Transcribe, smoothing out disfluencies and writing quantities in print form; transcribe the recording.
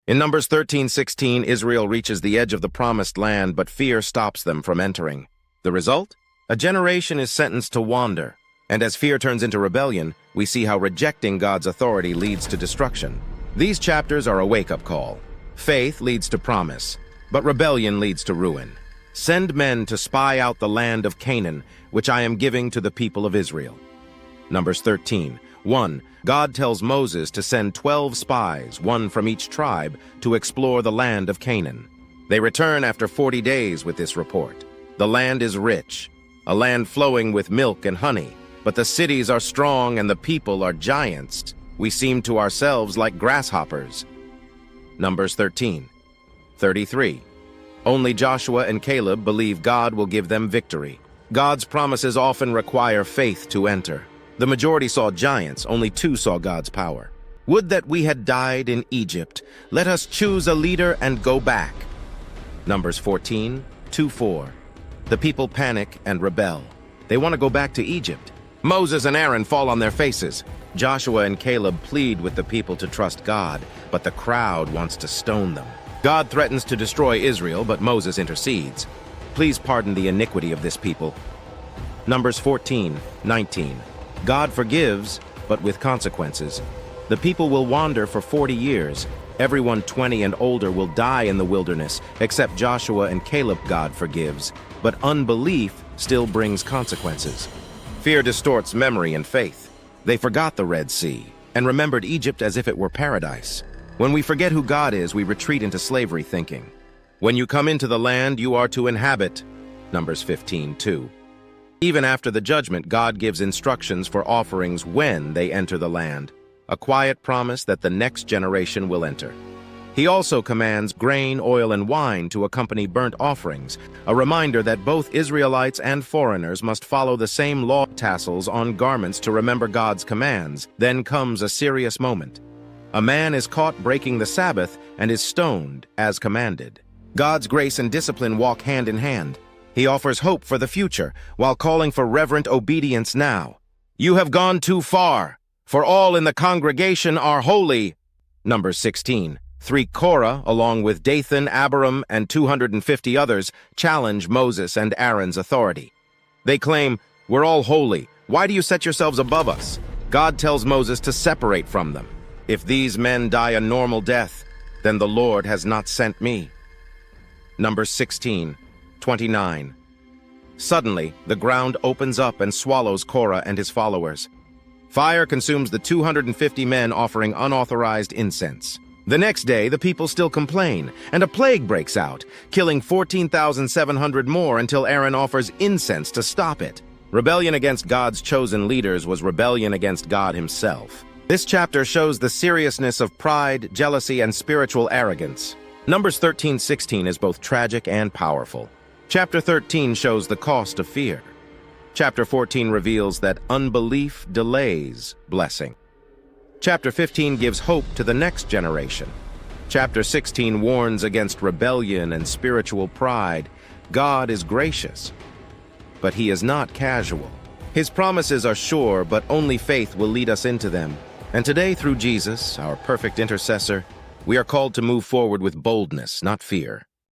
In Numbers 13:16, Israel reaches the edge of the promised land, but fear stops them from entering. The result? A generation is sentenced to wander. And as fear turns into rebellion, we see how rejecting God's authority leads to destruction. These chapters are a wake-up call. Faith leads to promise, but rebellion leads to ruin. Send men to spy out the land of Canaan, which I am giving to the people of Israel. Numbers 13:1. God tells Moses to send 12 spies, one from each tribe, to explore the land of Canaan. They return after 40 days with this report. The land is rich, a land flowing with milk and honey, but the cities are strong and the people are giants. We seem to ourselves like grasshoppers. Numbers 13:33. Only Joshua and Caleb believe God will give them victory. God's promises often require faith to enter. The majority saw giants, only 2 saw God's power. Would that we had died in Egypt. Let us choose a leader and go back. Numbers 14:2-4. The people panic and rebel. They want to go back to Egypt. Moses and Aaron fall on their faces. Joshua and Caleb plead with the people to trust God, but the crowd wants to stone them. God threatens to destroy Israel, but Moses intercedes. Please pardon the iniquity of this people. Numbers 14:19. God forgives, but with consequences. The people will wander for 40 years. Everyone 20 and older will die in the wilderness, except Joshua and Caleb. God forgives, but unbelief still brings consequences. Fear distorts memory and faith. They forgot the Red Sea and remembered Egypt as if it were paradise. When we forget who God is, we retreat into slavery thinking. When you come into the land, you are to inhabit. Numbers 15:2. Even after the judgment, God gives instructions for offerings when they enter the land, a quiet promise that the next generation will enter. He also commands grain, oil, and wine to accompany burnt offerings, a reminder that both Israelites and foreigners must follow the same law. Tassels on garments to remember God's commands. Then comes a serious moment. A man is caught breaking the Sabbath and is stoned as commanded. God's grace and discipline walk hand in hand. He offers hope for the future while calling for reverent obedience now. You have gone too far, for all in the congregation are holy. Numbers 16:3. Korah, along with Dathan, Abiram, and 250 others, challenge Moses and Aaron's authority. They claim, "We're all holy. Why do you set yourselves above us?" God tells Moses to separate from them. "If these men die a normal death, then the Lord has not sent me." Numbers 16:29. Suddenly, the ground opens up and swallows Korah and his followers. Fire consumes the 250 men offering unauthorized incense. The next day, the people still complain, and a plague breaks out, killing 14,700 more until Aaron offers incense to stop it. Rebellion against God's chosen leaders was rebellion against God himself. This chapter shows the seriousness of pride, jealousy, and spiritual arrogance. Numbers 13:16 is both tragic and powerful. Chapter 13 shows the cost of fear. Chapter 14 reveals that unbelief delays blessing. Chapter 15 gives hope to the next generation. Chapter 16 warns against rebellion and spiritual pride. God is gracious, but he is not casual. His promises are sure, but only faith will lead us into them. And today, through Jesus, our perfect intercessor, we are called to move forward with boldness, not fear.